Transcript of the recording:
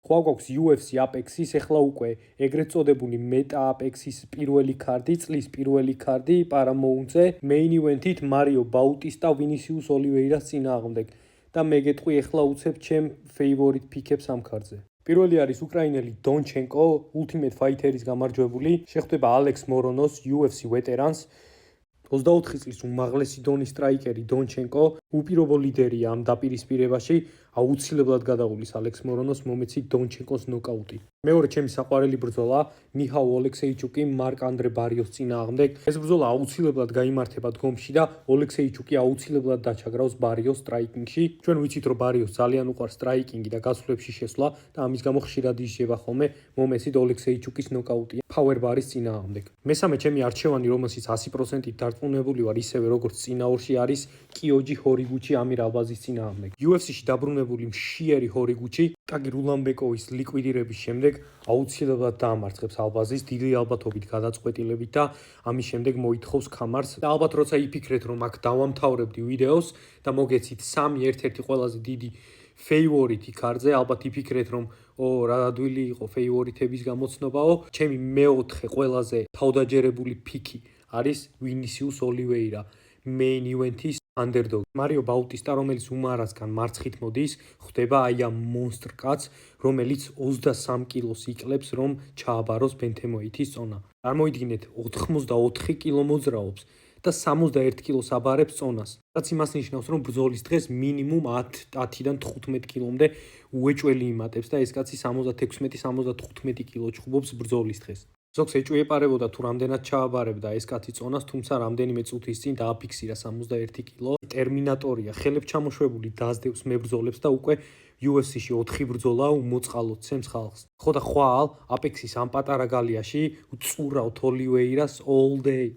ხო გვაქვს UFC Apex-ის, ეხლა უკვე ეგრეთ წოდებული Meta Apex-ის პირველი ქარდი, წლის პირველი ქარდი Paramount-ზე, main event-ით Mario Bautista Vinicius Oliveira-ს წინააღმდეგ. და მე გეტყვი ეხლა უცებ ჩემ favorite pick-ებს ამ ქარდზე. პირველი არის უკრაინელი დონჩენკო, Ultimate Fighter-ის გამარჯვებული, შეხვდება ალექს მორონოს, UFC ვეტერანს. 24 წლის უმაღლესი დონის სტრაიკერი დონჩენკო, უპირობო ლიდერია ამ დაპირისპირებაში, აუცილებლად გადაღულის ალექს მორონოს, მომეცი დონჩენკოს ნოკაუტი. მეორე ჩემი საყვარელი ბრძოლა, მიხაილ ოლექსეიჩუკი მარკ ანდრე ბარიოს წინააღმდეგ. ეს ბრძოლა აუცილებლად გაიმართება დგომში და ოლექსეიჩუკი აუცილებლად დაჩაგრავს ბარიოს სტრაიკინგში. ჩვენ ვიცით, რომ ბარიოს ძალიან უყვარს სტრაიკინგი და გასვლებში შესვლა და ამის გამო ხშირად ისჯება ხოლმე, მომეცით ოლექსეიჩუკის ნოკაუტია ფაუერ ბარის წინააღმდეგ. მესამე ჩემი არჩევანი, რომელშიც 100%-ით დარწმუნებული ვარ, ისევე როგორც წინაორში არის კიოჯი ჰორიგუჩი ამირ ალბაზის წინააღმდეგ. UFC-ში დაბრუნებული მშიერი ჰორიგუჩი ტაგი რულანბეკოვის ლიკვიდირების შემდეგ აუცილებლად დაამარცხებს ალბაზის დიდი ალბათობით გადაწყვეტილებით და ამის შემდეგ მოითხოვს ქამარს და ალბათ როცა იფიქრეთ, რომ აქ დავამთავრებდი ვიდეოს და მოგეცით სამი ერთ-ერთი ყველაზე დიდი favorite ქარდზე, ალბათ იფიქრეთ, რომ რა ადვილი იყო favorite-ების გამოცნობაო. ჩემი მეოთხე ყველაზე თავდაჯერებული პიკი არის ვინისიუს ოლივეირა main event-ის underdog. Mario Bautista, რომელიც უმარასგან მარცხით მოდის, ხვდება აი ამ მონსტრ კაცს, რომელიც 23 კილოს იკლებს, რომ ჩააბაროს ბენთემოითის წონა. წარმოიდგინეთ, 84 კილო მოძრაობს და 61 კილოს აბარებს წონას. რაც იმას ნიშნავს, რომ ბრძოლის დღეს მინიმუმ 10-დან 15 კილომდე უეჭველი იმატებს და ეს კაცი 76-75 კილო ჩხუბობს ბრძოლის დღეს. ზოგს ეჭვი ეპარებოდა თუ რამდენად ჩააბარებდა ეს კაცი წონას, თუმცა რამდენიმე წუთის წინ დააფიქსირა 61 კილო. ტერმინატორია, ხელებს ჩამოშვებული დაძდევს მებრძოლებს და უკვე UFC-ში 4 ბრძოლა უმოწყალოდ ცემს ხალხს. ხო და ხვალ Apex-ის ამ პატარა გალიაში უწურავთ ოლივეირას all day.